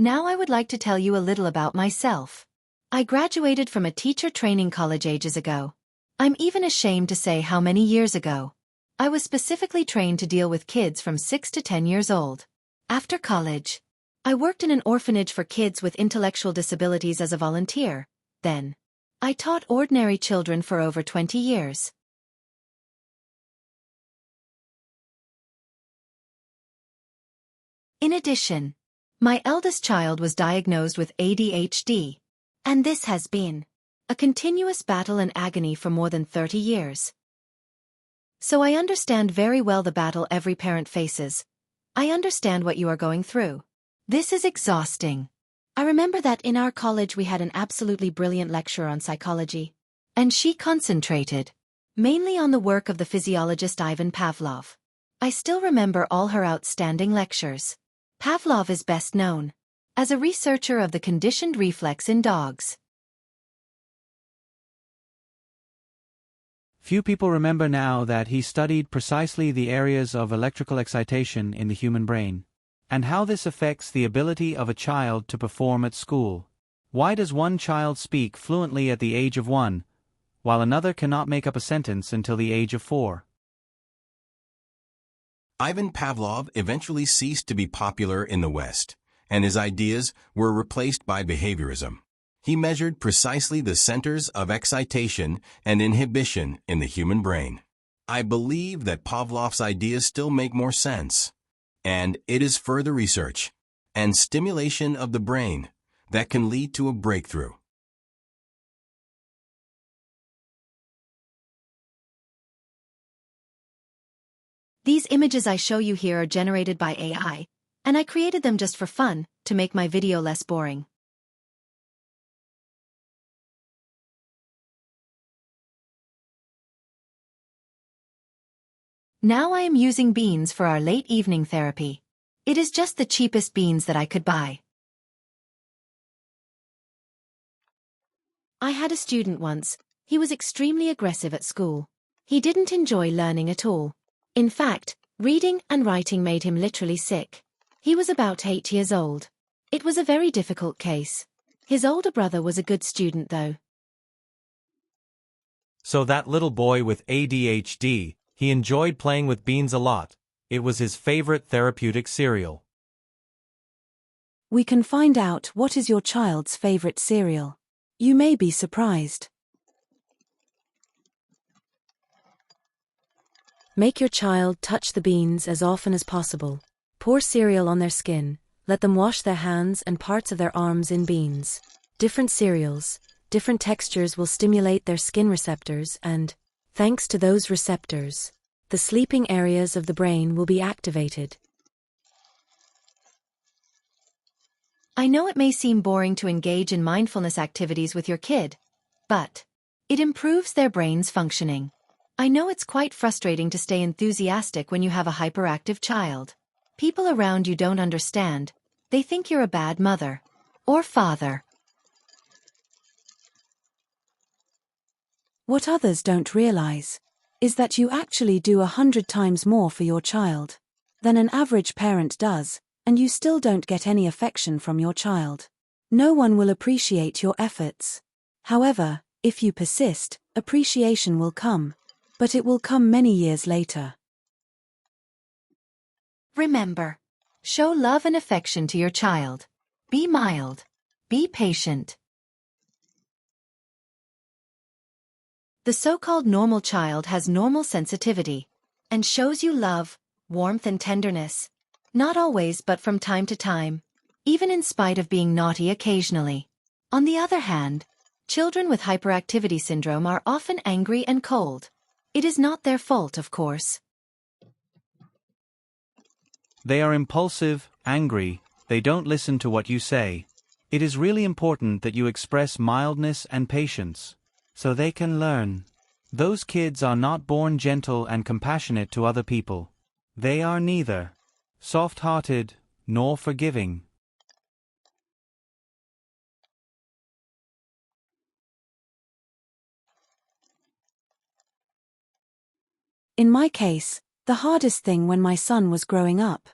Now I would like to tell you a little about myself. I graduated from a teacher training college ages ago. I'm even ashamed to say how many years ago. I was specifically trained to deal with kids from 6 to 10 years old. After college, I worked in an orphanage for kids with intellectual disabilities as a volunteer. Then, I taught ordinary children for over 20 years. In addition, my eldest child was diagnosed with ADHD, and this has been a continuous battle and agony for more than 30 years. So I understand very well the battle every parent faces. I understand what you are going through. This is exhausting. I remember that in our college we had an absolutely brilliant lecturer on psychology, and she concentrated mainly on the work of the physiologist Ivan Pavlov. I still remember all her outstanding lectures. Pavlov is best known as a researcher of the conditioned reflex in dogs. Few people remember now that he studied precisely the areas of electrical excitation in the human brain, and how this affects the ability of a child to perform at school. Why does one child speak fluently at the age of 1, while another cannot make up a sentence until the age of 4? Ivan Pavlov eventually ceased to be popular in the West, and his ideas were replaced by behaviorism. He measured precisely the centers of excitation and inhibition in the human brain. I believe that Pavlov's ideas still make more sense, and it is further research and stimulation of the brain that can lead to a breakthrough. These images I show you here are generated by AI, and I created them just for fun, to make my video less boring. Now I am using beans for our late evening therapy. It is just the cheapest beans that I could buy. I had a student once. He was extremely aggressive at school. He didn't enjoy learning at all. In fact, reading and writing made him literally sick. He was about 8 years old. It was a very difficult case. His older brother was a good student though. So that little boy with ADHD, he enjoyed playing with beans a lot. It was his favorite therapeutic cereal. We can find out what is your child's favorite cereal. You may be surprised. Make your child touch the beans as often as possible. Pour cereal on their skin. Let them wash their hands and parts of their arms in beans. Different cereals, different textures will stimulate their skin receptors and, thanks to those receptors, the sleeping areas of the brain will be activated. I know it may seem boring to engage in mindfulness activities with your kid, but it improves their brain's functioning. I know it's quite frustrating to stay enthusiastic when you have a hyperactive child. People around you don't understand. They think you're a bad mother or father. What others don't realize is that you actually do 100 times more for your child than an average parent does, and you still don't get any affection from your child. No one will appreciate your efforts. However, if you persist, appreciation will come, but it will come many years later. Remember, show love and affection to your child. Be mild. Be patient. The so-called normal child has normal sensitivity and shows you love, warmth and tenderness. Not always, but from time to time, even in spite of being naughty occasionally. On the other hand, children with hyperactivity syndrome are often angry and cold. It is not their fault, of course. They are impulsive, angry, they don't listen to what you say. It is really important that you express mildness and patience, so they can learn. Those kids are not born gentle and compassionate to other people. They are neither soft-hearted nor forgiving. In my case, the hardest thing when my son was growing up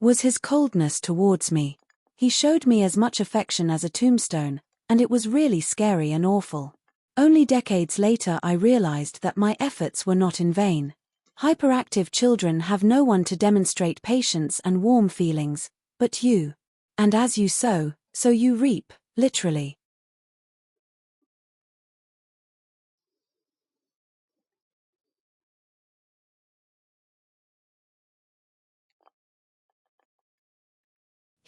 was his coldness towards me. He showed me as much affection as a tombstone, and it was really scary and awful. Only decades later I realized that my efforts were not in vain. Hyperactive children have no one to demonstrate patience and warm feelings, but you. And as you sow, so you reap, literally.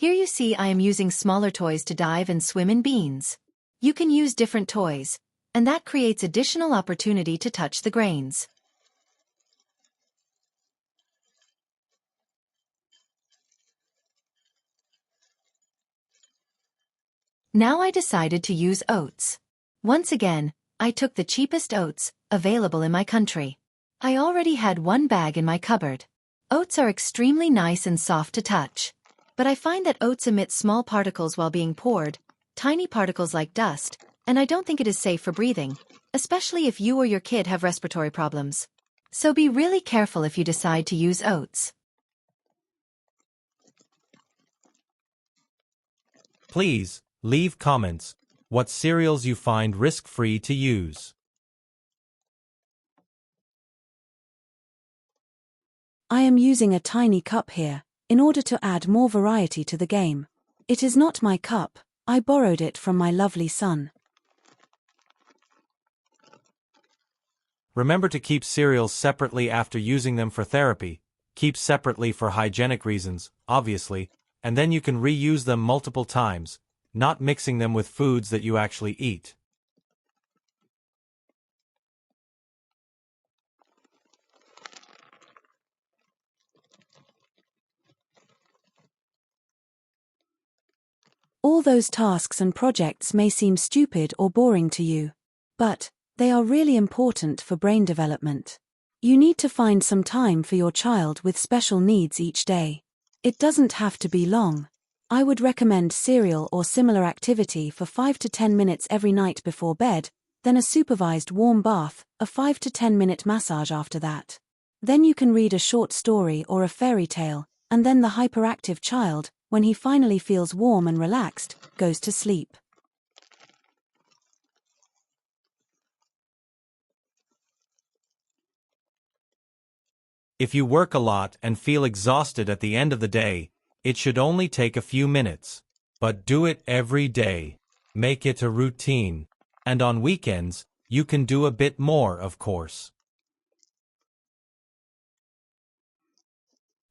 Here you see I am using smaller toys to dive and swim in beans. You can use different toys, and that creates additional opportunity to touch the grains. Now I decided to use oats. Once again, I took the cheapest oats available in my country. I already had one bag in my cupboard. Oats are extremely nice and soft to touch. But I find that oats emit small particles while being poured, tiny particles like dust, and I don't think it is safe for breathing, especially if you or your kid have respiratory problems. So be really careful if you decide to use oats. Please, leave comments what cereals you find risk-free to use. I am using a tiny cup here, in order to add more variety to the game. It is not my cup, I borrowed it from my lovely son. Remember to keep cereals separately after using them for therapy. Keep separately for hygienic reasons, obviously, and then you can reuse them multiple times, not mixing them with foods that you actually eat. All those tasks and projects may seem stupid or boring to you. But they are really important for brain development. You need to find some time for your child with special needs each day. It doesn't have to be long. I would recommend cereal or similar activity for 5 to 10 minutes every night before bed, then a supervised warm bath, a 5 to 10 minute massage after that. Then you can read a short story or a fairy tale, and then the hyperactive child, when he finally feels warm and relaxed, goes to sleep. If you work a lot and feel exhausted at the end of the day, it should only take a few minutes. But do it every day. Make it a routine. And on weekends, you can do a bit more, of course.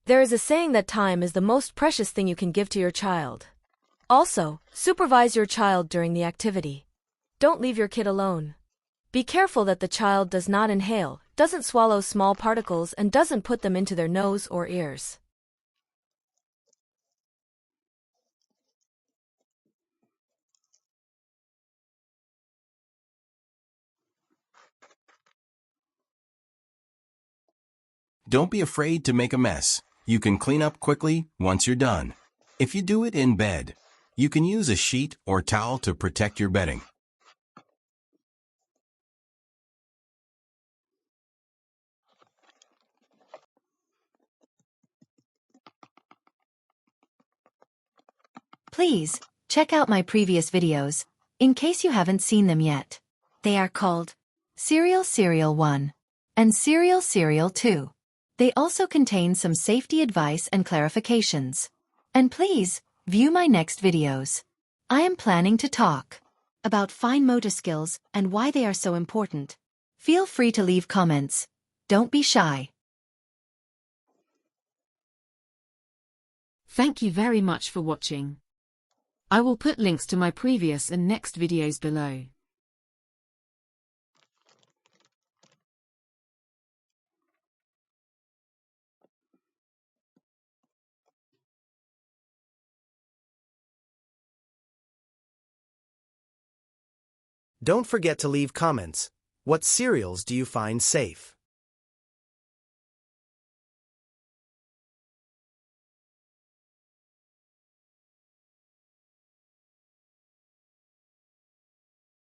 There is a saying that time is the most precious thing you can give to your child. Also, supervise your child during the activity. Don't leave your kid alone. Be careful that the child does not inhale, doesn't swallow small particles, and doesn't put them into their nose or ears. Don't be afraid to make a mess. You can clean up quickly once you're done. If you do it in bed, you can use a sheet or towel to protect your bedding. Please, check out my previous videos, in case you haven't seen them yet. They are called Serial 1 and Serial 2. They also contain some safety advice and clarifications. And please, view my next videos. I am planning to talk about fine motor skills and why they are so important. Feel free to leave comments. Don't be shy. Thank you very much for watching. I will put links to my previous and next videos below. Don't forget to leave comments. What cereals do you find safe?